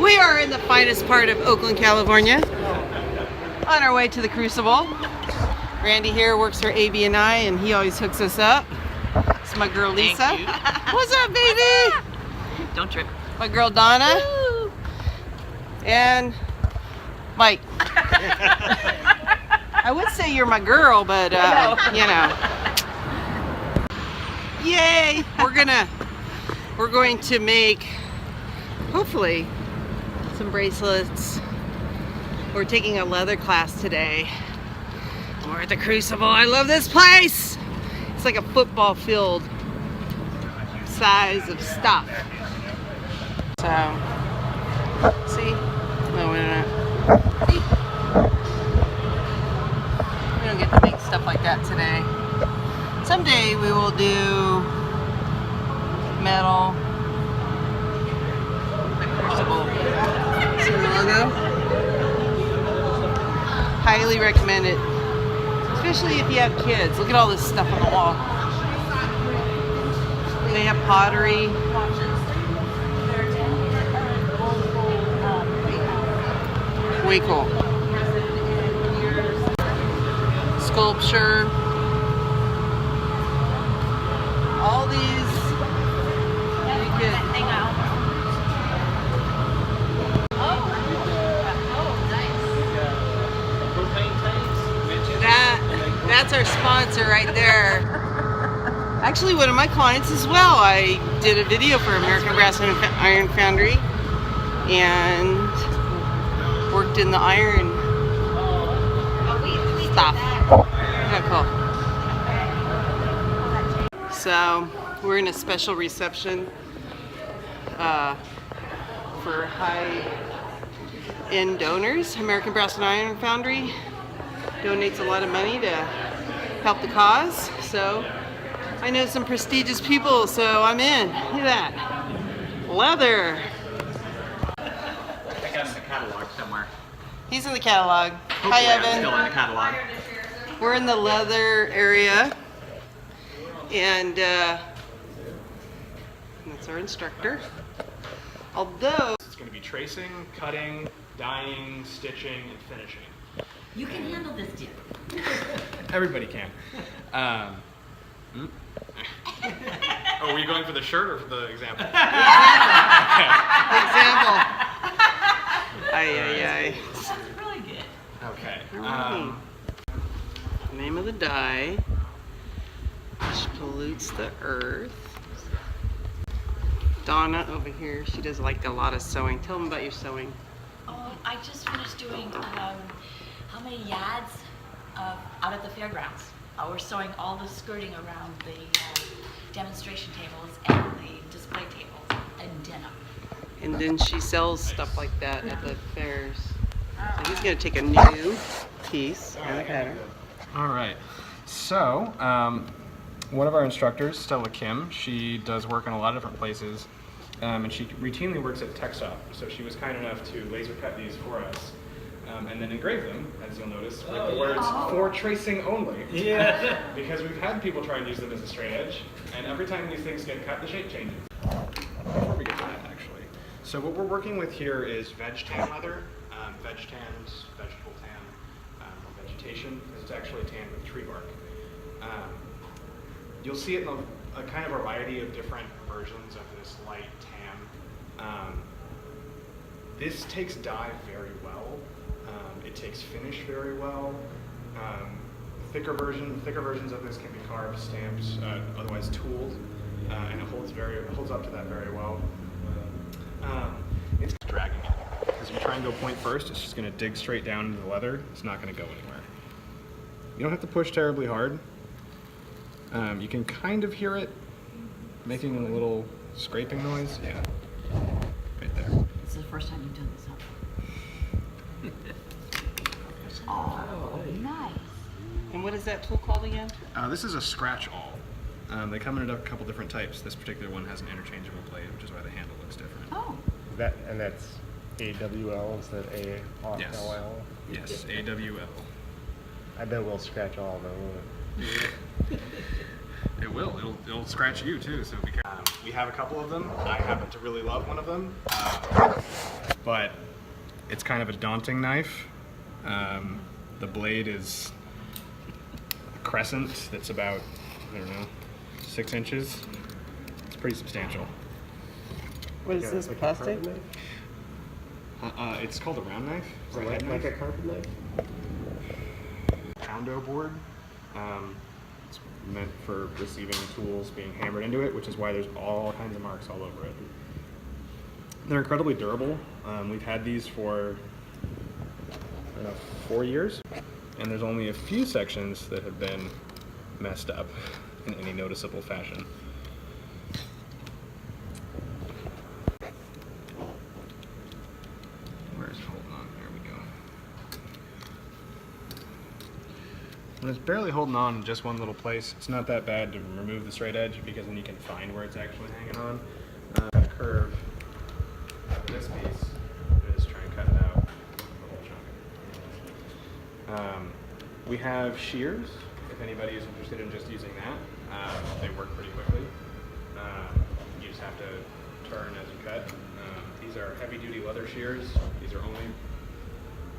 We are in the finest part of Oakland, California, on our way to the Crucible. Randy here works for AB&I, and he always hooks us up. It's my girl Lisa. What's up, baby? Don't trip. My girl Donna. Woo! And Mike. I would say you're my girl, but you know. Yay! We're going to make, hopefully, some bracelets. We're taking a leather class today. We're at the Crucible. I love this place. It's like a football field size of stuff. So, see? No, we're not. See? We don't get to make stuff like that today. Someday we will do metal. Crucible. See the logo? Highly recommend it. Especially if you have kids. Look at all this stuff on the wall. They have pottery. Way cool. Sculpture. All these. You could. That's our sponsor right there. Actually, one of my clients as well. I did a video for American Brass and Iron Foundry and worked in the iron stuff. Yeah, cool. So we're in a special reception for high-end donors. American Brass and Iron Foundry donates a lot of money to help the cause. So I know some prestigious people, so I'm in. Look at that. Leather. I got in the catalog somewhere. He's in the catalog. Hopefully Hi, I'm Evan. still in the catalog. We're in the leather area, and that's our instructor. Although it's going to be tracing, cutting, dyeing, stitching, and finishing. You can handle this, dear. Everybody can. Oh, were you going for the shirt or for the example? example. Ay. That's really good. Okay. Name of the dye, which pollutes the earth. Donna over here, she does like a lot of sewing. Tell them about your sewing. I just finished doing how many yards out at the fairgrounds. We're sewing all the skirting around the demonstration tables and the display tables and denim. And then she sells stuff like that at the fairs. So he's going to take a new piece and a pattern. All right. So, one of our instructors, Stella Kim, she does work in a lot of different places, and she routinely works at Tech Shop. So she was kind enough to laser cut these for us. And then engrave them, as you'll notice, with the words "for tracing only." Yeah. Because we've had people try and use them as a straight edge, and every time these things get cut, the shape changes. Before we get to that, actually. So what we're working with here is veg tan leather, veg tans, vegetable tan, or vegetation, because it's actually tanned with tree bark. You'll see it in a kind of variety of different versions of this light tan. This takes dye very well. It takes finish very well. Thicker versions of this can be carved, stamped, otherwise tooled, and it holds up to that very well. It's dragging it. Because if you try and go point first, it's just going to dig straight down into the leather. It's not going to go anywhere. You don't have to push terribly hard. You can kind of hear it making a little scraping noise. Yeah, right there. This is the first time you've done this, huh? Oh, nice. And what is that tool called again? This is a scratch awl. They come in a couple different types. This particular one has an interchangeable blade, which is why the handle looks different. Oh. That's AWL instead of ALL? Yes, AWL. I bet we'll scratch all of them, won't it? It will. It'll scratch you too, so be careful. We have a couple of them. I happen to really love one of them. but it's kind of a daunting knife. The blade is a crescent that's about, I don't know, 6 inches. It's pretty substantial. What is this, plastic? It's called a round knife. So like a carpet knife? Poundo board. It's meant for receiving tools being hammered into it, which is why there's all kinds of marks all over it. They're incredibly durable. We've had these for, I don't know, 4 years, and there's only a few sections that have been messed up in any noticeable fashion. Where's it holding on? There we go. When it's barely holding on in just one little place, it's not that bad to remove the straight edge because then you can find where it's actually hanging on. Got a curve for this piece. Just try and cut it out. The whole chunk. We have shears, if anybody is interested in just using that. They work pretty quickly. You just have to turn as you cut. These are heavy-duty leather shears. These are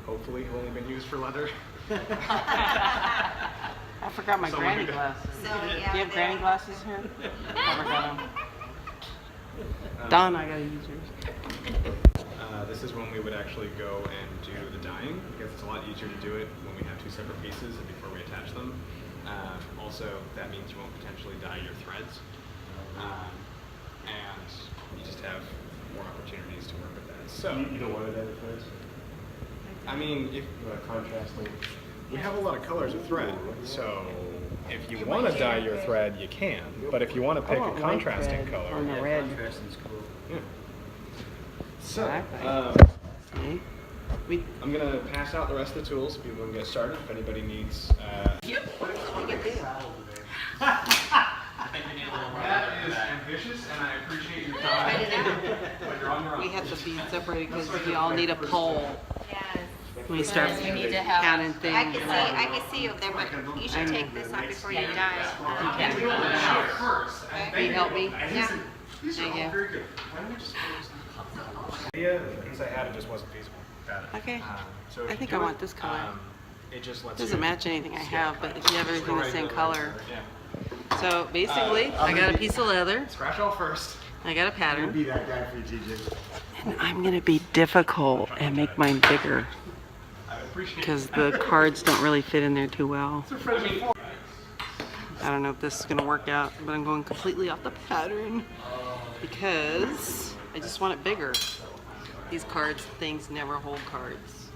hopefully, only been used for leather. I forgot my granny glasses. So, Do yeah, you have granny glasses here? I forgot them. Don, I gotta use yours. This is when we would actually go and do the dyeing, because it's a lot easier to do it when we have 2 separate pieces and before we attach them. Also, that means you won't potentially dye your threads. And you just have more opportunities to work with that. So You don't want to dye the threads? I mean, if You want contrasting? we have a lot of colors of thread, so if you want to dye your thread, you can. But if you want to pick a contrasting color, On the red. Contrasting's cool. yeah. So, See? We I'm gonna pass out the rest of the tools so people can get started. If anybody needs, That is ambitious, and I appreciate your time. But you're on your own. we have to be separated because we all need a pole Yes. when we start You need to have- counting I things. can see you up there, but you should take this off before you die. Will you help me? Yeah. Thank you. Very good. Why don't we just the piece I had, it just wasn't feasible. Got it. Okay. So if I you think do I it, want this color. It just lets Doesn't you match anything I have, but if you have everything the same color. Yeah. So basically, I got a piece of leather, Scratch all first. I got a pattern, Be that guy for you, TJ. and I'm gonna be difficult and make mine bigger I appreciate because the cards don't really fit in there too well. I don't know if this is gonna work out, but I'm going completely off the pattern because I just want it bigger. These cards, things never hold cards.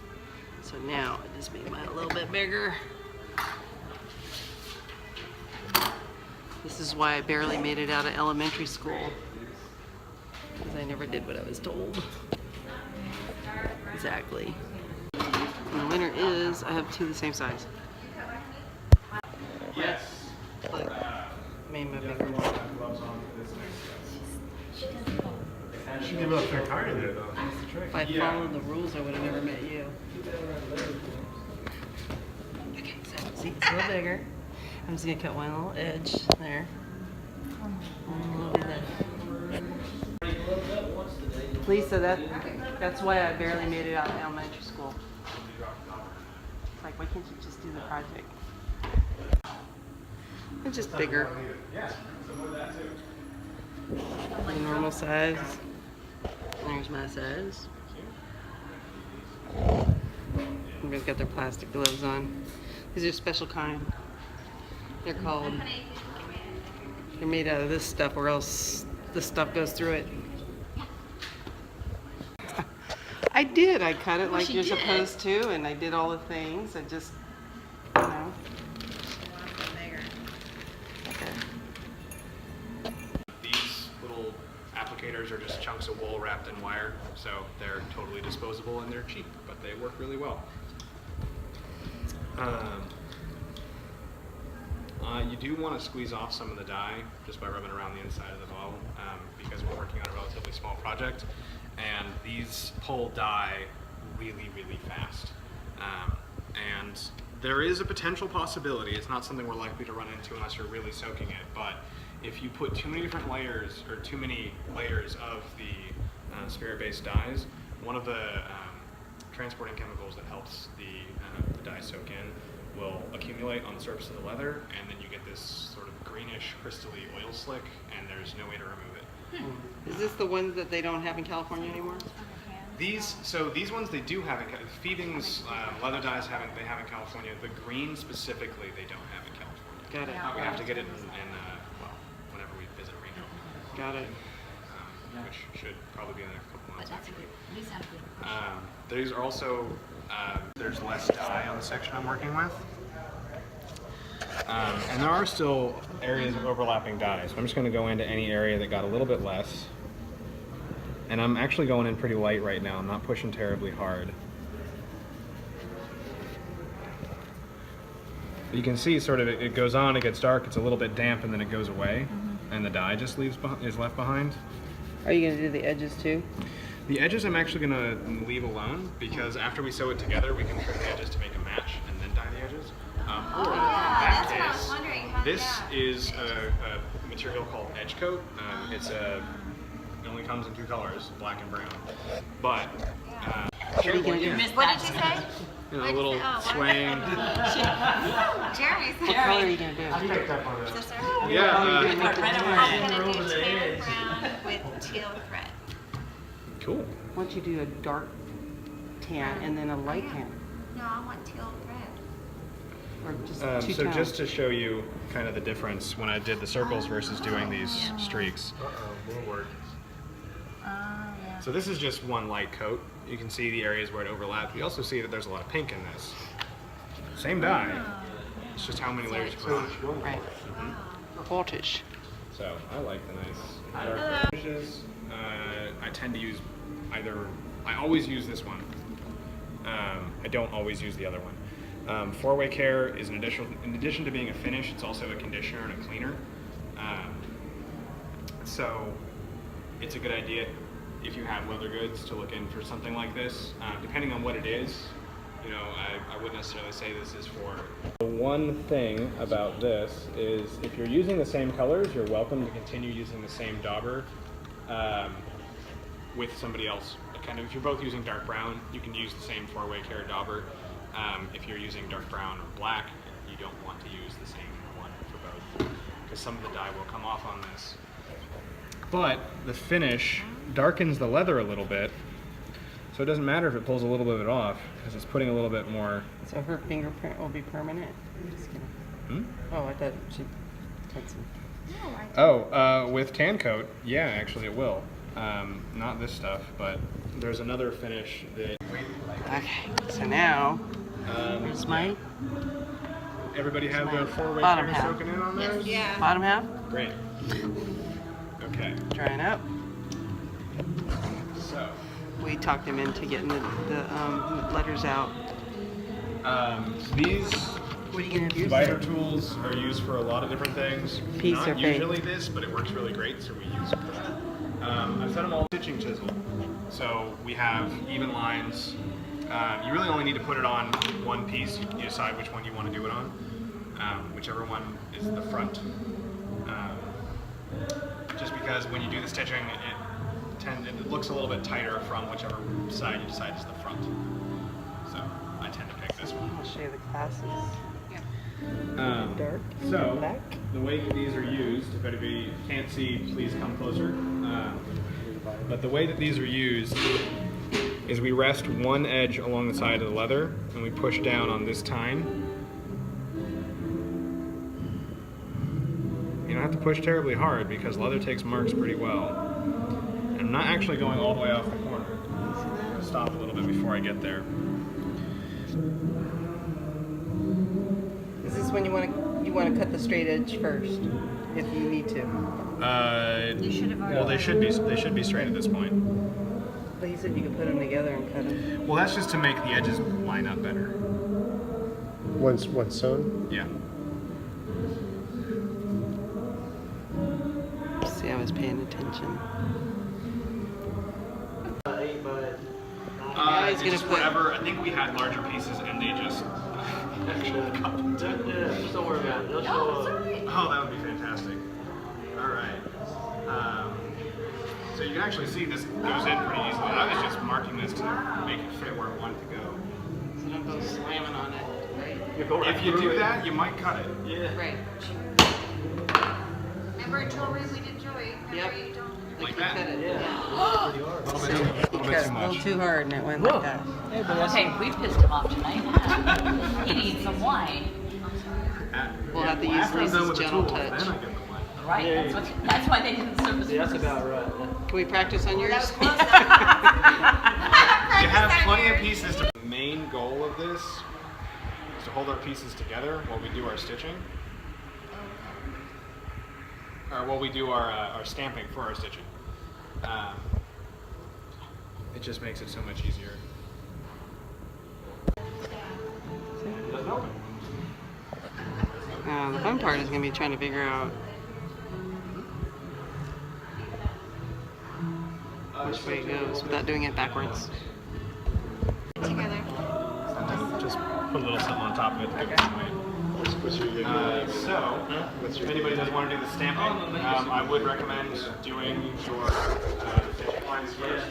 So now I just made mine a little bit bigger. This is why I barely made it out of elementary school. Because I never did what I was told. Exactly. And the winner is, I have 2 the same size. Yes. But made my bigger one. Gloves on for this next. Should give a fair card in there, though. That's the trick. If I followed the rules, I would have never met you. Okay, so see, it's a little bigger. I'm just gonna cut one little edge there. And a little bit there. Lisa, that's why I barely made it out of elementary school. It's like, why can't you just do the project? It's just bigger. Yeah, some of that too. The normal size. There's my size. Everybody's got their plastic gloves on. These are special kind. They're called, they're made out of this stuff or else this stuff goes through it. I did. I cut it like she you're did. supposed to, and I did all the things. I just, you know. Okay. These little applicators are just chunks of wool wrapped in wire, so they're totally disposable and they're cheap, but they work really well. You do want to squeeze off some of the dye just by rubbing around the inside of the bottle because we're working on a relatively small project, and these pull dye really, really fast. And there is a potential possibility, it's not something we're likely to run into unless you're really soaking it, but if you put too many different layers or too many layers of the spirit-based dyes, one of the transporting chemicals that helps the dye soak in will accumulate on the surface of the leather, and then you get this sort of greenish, crystally oil slick, and there's no way to remove it. Is this the one that they don't have in California anymore? These ones they do have in Feeding's leather dyes have in California. The green specifically they don't have in California. Got it. We have to get it in well, whenever we visit Reno. Got it. Which should probably be in a couple months. But that's a good, at least have a good impression. These are also, there's less dye on the section I'm working with. And there are still areas of overlapping dyes. So I'm just going to go into any area that got a little bit less. And I'm actually going in pretty light right now. I'm not pushing terribly hard. You can see sort of it goes on, it gets dark, it's a little bit damp, and then it goes away. And the dye just is left behind. Are you going to do the edges too? The edges I'm actually going to leave alone because after we sew it together, we can trim the edges to make a match and then dye the edges. Or in that case, this is a material called edge coat. It only comes in 2 colors, black and brown. But What are you going to do? What did you say? a little swaying. Jeremy's What color are you going to do? I picked up on Is it. this her? Yeah. I'm going to do tan brown with teal thread. Cool. Why don't you do a dark tan and then a light tan? No, I want teal thread. Or just So 2 tones? just to show you kind of the difference when I did the circles versus doing these streaks. More work. So this is just one light coat. You can see the areas where it overlaps. You also see that there's a lot of pink in this. Same dye. It's just how many layers you put on. Right. Voltage. So I like the nice dark finishes. I tend to use I always use this one. I don't always use the other one. 4-way care is in addition to being a finish, it's also a conditioner and a cleaner. So it's a good idea if you have leather goods to look in for something like this. Depending on what it is, I wouldn't necessarily say this is for. The one thing about this is if you're using the same colors, you're welcome to continue using the same dauber with somebody else. If you're both using dark brown, you can use the same 4-way care dauber. If you're using dark brown or black, you don't want to use the same one for both because some of the dye will come off on this. But the finish darkens the leather a little bit, so it doesn't matter if it pulls a little bit of it off because it's putting a little bit more. So her fingerprint will be permanent? I'm just kidding. Oh, I thought she had some. With tan coat, yeah, actually it will. Not this stuff, but there's another finish that. Okay, so now, here's my Everybody have their 4-way bottom care half. soaking in on theirs? Yeah. bottom half, Great. Okay, drying up. so We talked him into getting the letters out. these What are you going to do? divider tools are used for a lot of different things. Piece Not or bait? usually this, but it works really great, so we use it for that. I've set them all stitching chisel, so we have even lines. You really only need to put it on one piece. You decide which one you want to do it on, whichever one is the front. Just because when you do the stitching, it looks a little bit tighter from whichever side you decide is the front. So I tend to pick this one. I'll show you the classes. Dark, So, black. the way that these are used, if anybody can't see, please come closer. But the way that these are used is we rest one edge along the side of the leather and we push down on this tine. You don't have to push terribly hard because leather takes marks pretty well. And I'm not actually going all the way off the corner. I'm going to stop a little bit before I get there. Is this when you want to cut the straight edge first, if you need to? Well, they should be straight at this point. But he said you could put them together and cut them. Well, that's just to make the edges line up better. Once sewn? Yeah. See, I was paying attention. He's gonna Just put- whatever. I think we had larger pieces and they just. Don't worry about it. Oh, that would be fantastic. All right. So you can actually see this goes in pretty easily. I was just marking this to If you do that, you might cut it. Right. Remember in jewelry we did jewelry. Remember Yep. you don't. Like Like you that. cut it. Yeah. Yeah. Pretty hard. A little You bit cut too a little much. too hard and it went like that. Okay, we pissed him off tonight. He needs some wine. We'll have to use After I'm done Lisa's with the gentle tools, touch. then I get the wine. Right, that's why they didn't serve us. Yeah, that's about right. Can we practice on yours? That was close though. You have plenty of pieces. The main goal of this is to hold our pieces together while we do our stitching. Or while we do our stamping for our stitching. It just makes it so much easier. It doesn't open. The fun part is going to be trying to figure out which way it goes without doing it backwards. Together. Just put a little something on top of it to give it some weight. If anybody does want to do the stamping, I would recommend doing your stitching lines first.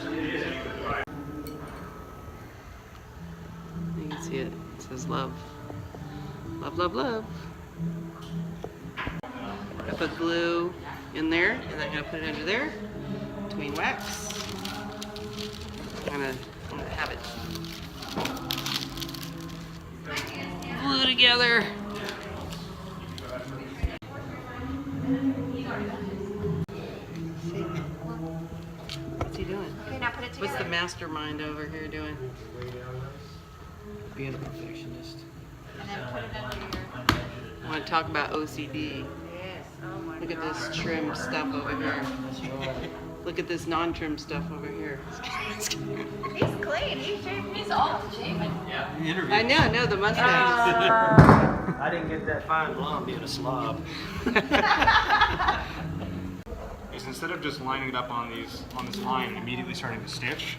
You can see it. It says love. Love, love, love. I put glue in there, and I'm going to put it under there, between wax. I'm going to have it glue together. See? What's he doing? Okay, now put it together. What's the mastermind over here doing? Being a perfectionist. And then put it under your. I want to talk about OCD. Yes. Oh my Look at God. this trim stuff over here. Look at this non-trim stuff over here. He's clean. He's all shaven. I know the mustache. I didn't get that fine blonde being a slob. Is instead of just lining it up on this line and immediately starting to stitch,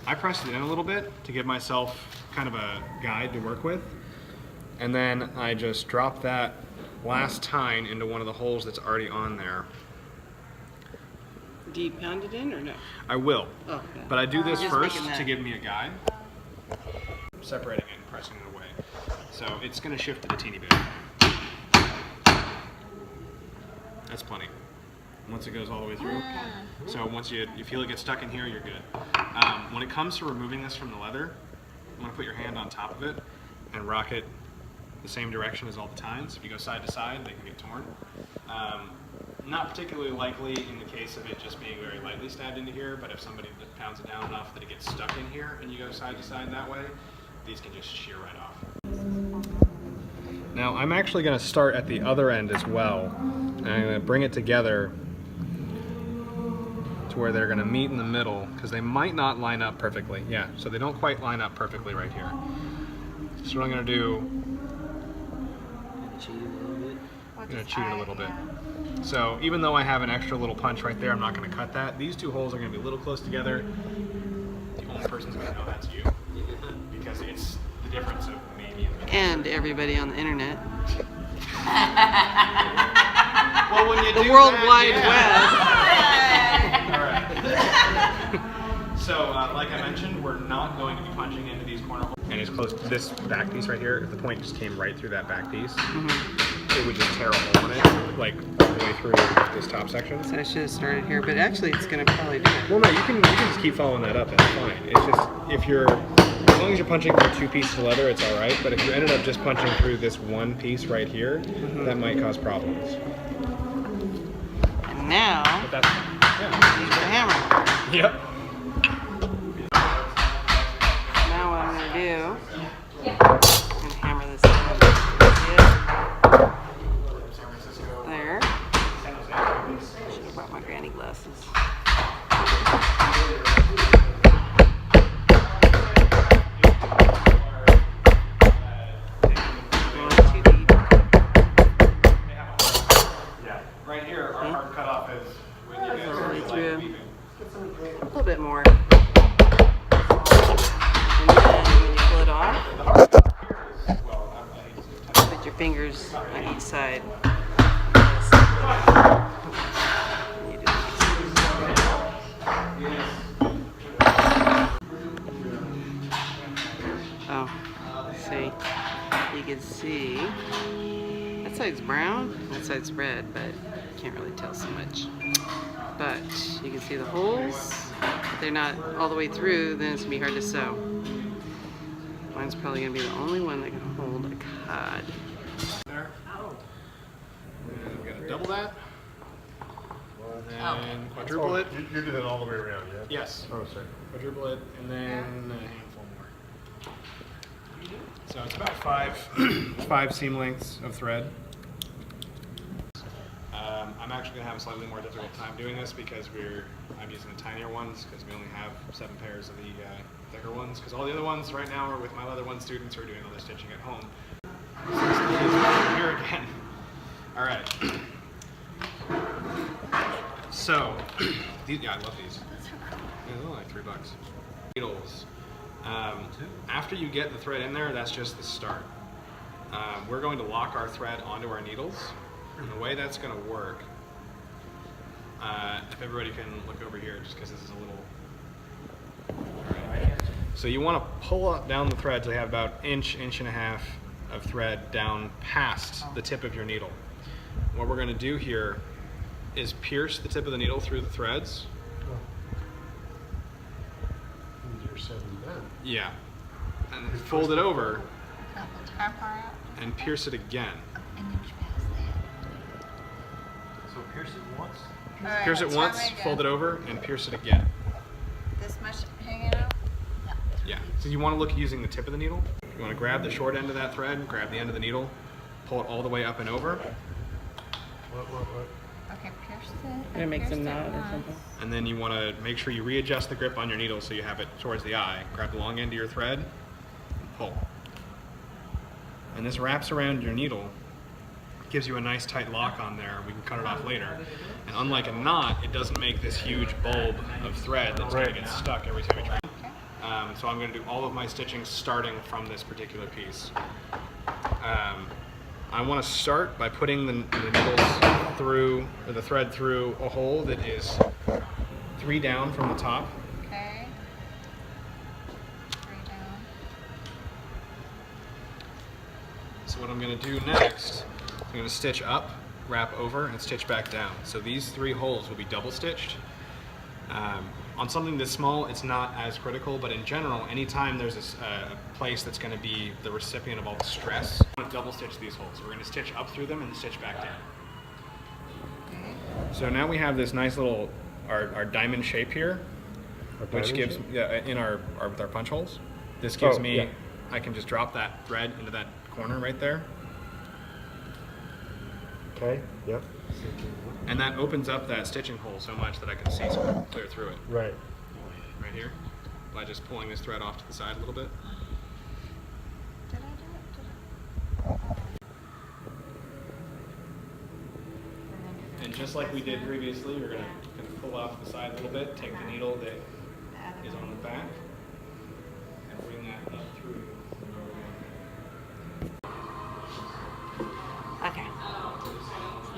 I pressed it in a little bit to give myself kind of a guide to work with. And then I just drop that last tine into one of the holes that's already on there. Do you pound it in or no? I will, Oh, okay. but I do this Just first making that. to give me a guide. Separating it and pressing it away. So it's going to shift it a teeny bit. That's plenty. Once it goes all the way through. So once you feel it get stuck in here, you're good. When it comes to removing this from the leather, you want to put your hand on top of it and rock it the same direction as all the tines. If you go side to side, they can get torn. Not particularly likely in the case of it just being very lightly stabbed into here, but if somebody pounds it down enough that it gets stuck in here and you go side to side that way, these can just shear right off. Now I'm actually going to start at the other end as well, and I'm going to bring it together to where they're going to meet in the middle, because they might not line up perfectly. Yeah, so they don't quite line up perfectly right here. So what I'm going to do, I'm going to cheat it a little bit. So even though I have an extra little punch right there, I'm not going to cut that. These two holes are going to be a little close together. The only person's going to know that's you, because it's the difference of maybe And everybody on the internet. Well, when you The do World that, Wide All right. So, like I mentioned, we're not going to be punching into these corner holes. And it's close to this back piece right here. If the point just came right through that back piece, it would just tear a hole in it, like all the way through this top section. So I should have started here, but actually it's going to probably do it. Well, no, you can just keep following that up. That's fine. It's just if you're, as long as you're punching through two pieces of leather, it's all right. But if you ended up just punching through this one piece right here, that might cause problems. And now, But that's fine. use the hammer. Yeah. Yep. Now what I'm going to do, I'm going to hammer this in. There. Should have brought my granny glasses. Going too deep. Right here, our hard cutoff is when you guys are like through. weaving. A little bit more. And then when you pull it off, put your fingers on each side. You do this. Oh, let's see. You can see that side's brown, that side's red, but can't really tell so much. But you can see the holes. If they're not all the way through, then it's gonna be hard to sew. Mine's probably gonna be the only one that can hold a cod. There. And we're gonna double that. And then quadruple it. You're doing it all the way around, yeah? Yes. Oh, sorry. Quadruple it, and then a handful more. So it's about five seam lengths of thread. I'm actually going to have a slightly more difficult time doing this because I'm using the tinier ones because we only have 7 pairs of the thicker ones, because all the other ones right now are with my leather 1 students who are doing all their stitching at home. So here again. All right. So, yeah, I love these. They're only like $3. Needles. After you get the thread in there, that's just the start. We're going to lock our thread onto our needles. And the way that's going to work, if everybody can look over here, just because this is a little... Alright. So you want to pull down the thread till you have about inch and a half of thread down past the tip of your needle. What we're going to do here is pierce the tip of the needle through the threads. You're setting down. Yeah. And then fold it over How far out? and pierce it again. An inch past that. So pierce it once? All right, Pierce it let's once, try again. fold it over, and pierce it again. This much hanging out? Yeah. So you want to look using the tip of the needle. You want to grab the short end of that thread, grab the end of the needle, pull it all the way up and over, What? Okay, pierce it. It makes a pierced it knot or once. something. and then you want to make sure you readjust the grip on your needle so you have it towards the eye. Grab the long end of your thread, and pull. And this wraps around your needle, gives you a nice tight lock on there. We can cut it off later. And unlike a knot, it doesn't make this huge bulb of thread that's going to get stuck every time you try. So I'm going to do all of my stitching starting from this particular piece. I want to start by putting the needles through, or the thread through a hole that is 3 down from the top. Okay. 3 down. So what I'm going to do next, I'm going to stitch up, wrap over, and stitch back down. So these 3 holes will be double stitched. On something this small, it's not as critical, but in general, anytime there's a place that's going to be the recipient of all the stress, I'm going to double stitch these holes. So we're going to stitch up through them and stitch back down. Okay. So now we have this nice little, our diamond shape here, which gives, in with our punch holes. This gives me, yeah. I can just drop that thread into that corner right there. Okay, yep. And that opens up that stitching hole so much that I can see clear through it. Right. Right here, by just pulling this thread off to the side a little bit. Did I do it? And just like we did previously, we're going to pull off the side a little bit, take the needle that is on the back, and bring that up through. Okay.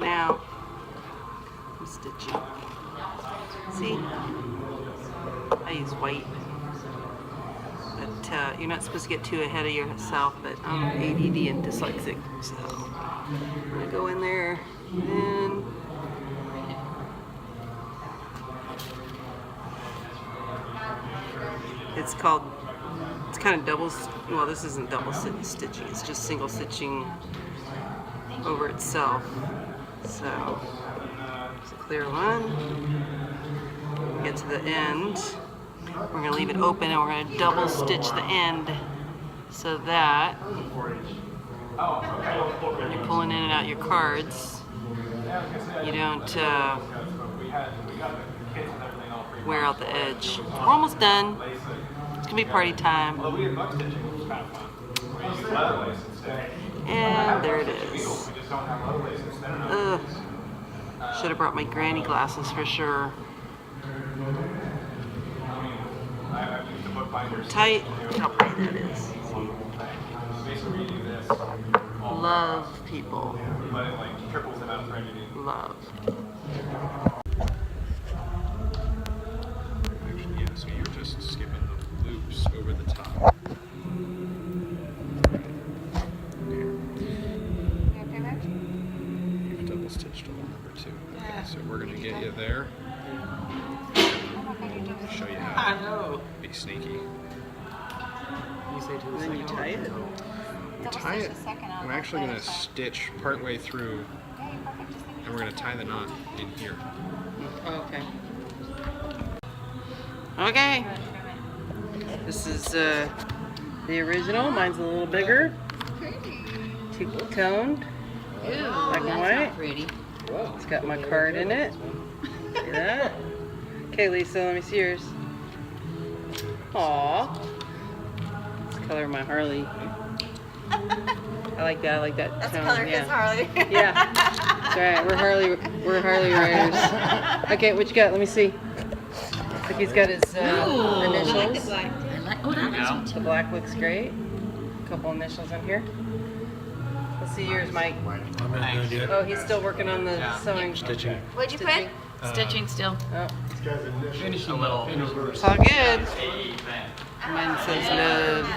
Now, I'm stitching. See? I use white. But you're not supposed to get too ahead of yourself, but I'm ADD and dyslexic, so I'm going to go in there and it's kind of double, well, this isn't double stitching, it's just single stitching over itself. So, it's a clear one. Get to the end. We're going to leave it open and we're going to double stitch the end so that when you're pulling in and out your cards, you don't wear out the edge. We're almost done. It's going to be party time. And there it is. Ugh. Should have brought my granny glasses for sure. Tight. How pretty that is. Love people. Love. Actually, yeah, so you're just skipping the loops over the top. sneaky. You say to the Then you second tie it. We tie it. I'm actually going to stitch partway through, and we're going to tie the knot in here. Okay. Okay. This is the original. Mine's a little bigger. Two-toned. Black and white. Pretty. It's got my card in it. See that? Okay, Lisa, let me see yours. Aww. It's the color of my Harley. I like that. I like that. That's the tone, color of yeah. his Harley. Yeah. That's right. We're Harley riders. Okay, what you got? Let me see. Look, he's got his initials. I like. Oh, that nice one The too. black looks great. A couple initials in here. Let's see yours, Mike. Oh, he's still working on the sewing. Stitching. What'd you put? Stitching still. Oh, Finishing a little. it's all good. Mine says love.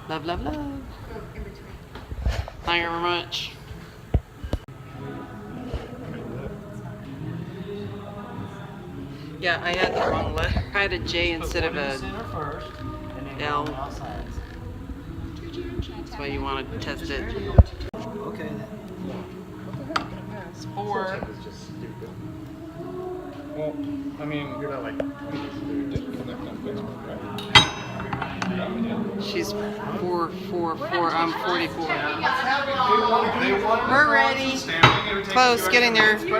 Love, love, love. Thank you very much. Yeah, I had the wrong letter. I had a J instead of a L. That's why you want to test it. Okay. It's 4. It's just stupid. Well, I mean, You're not like. we did connect on Facebook, right? She's 4, 4, 4. I'm 44. We're ready. Close, getting there. And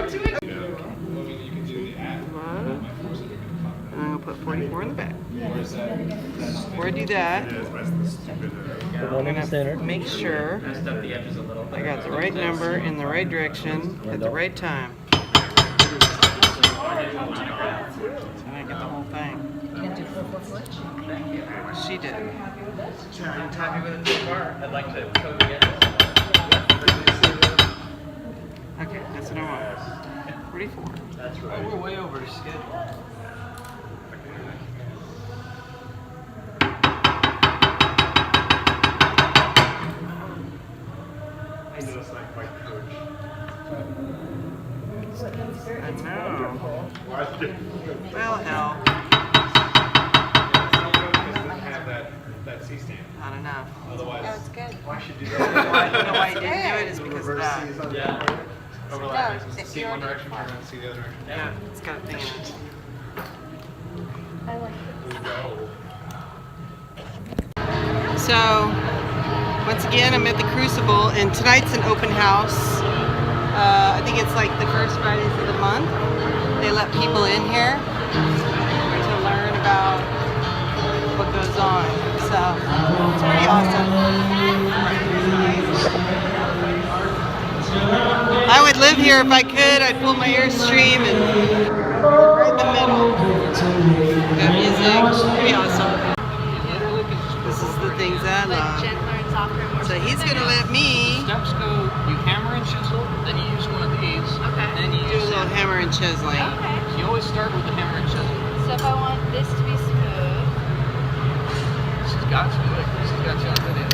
I'm going to put 44 in the back. Before I do that, The I'm one in the going center. to make sure Messed up the edges a little. I got the right number in the right direction at the right time. So I get the whole thing. You gonna do 4 foot? She did. I'm happy with it so far. I'd like to code again. Okay, that's what I want. 44. That's right. Oh, we're way over schedule. I know it's not quite coach. I know. Why did Well, hell. Doesn't have that C-stand. Not enough. Otherwise, Oh, it's good. Why should do You know why I didn't do it is because of reverse that. C's on the Yeah. corner? overlap No, makes it's us see one already direction, turn around, see the other direction. Yeah, it's got a thing in it. So, once again, I'm at the Crucible, and tonight's an open house. I think it's like the first Fridays of the month. They let people in here to learn about what goes on. So, it's pretty awesome. I would live here if I could. I'd pull my Airstream and right in the middle. Got music. Pretty awesome. This is the things I Like love. gentler and softer and more. So he's gonna let me Steps go, you hammer and chisel, then you use one of these. Okay. Then you do a use little hammer and chiseling. Okay. You always start with the hammer and chisel. So if I want this to be smooth, She's got you, like, she's got you on video.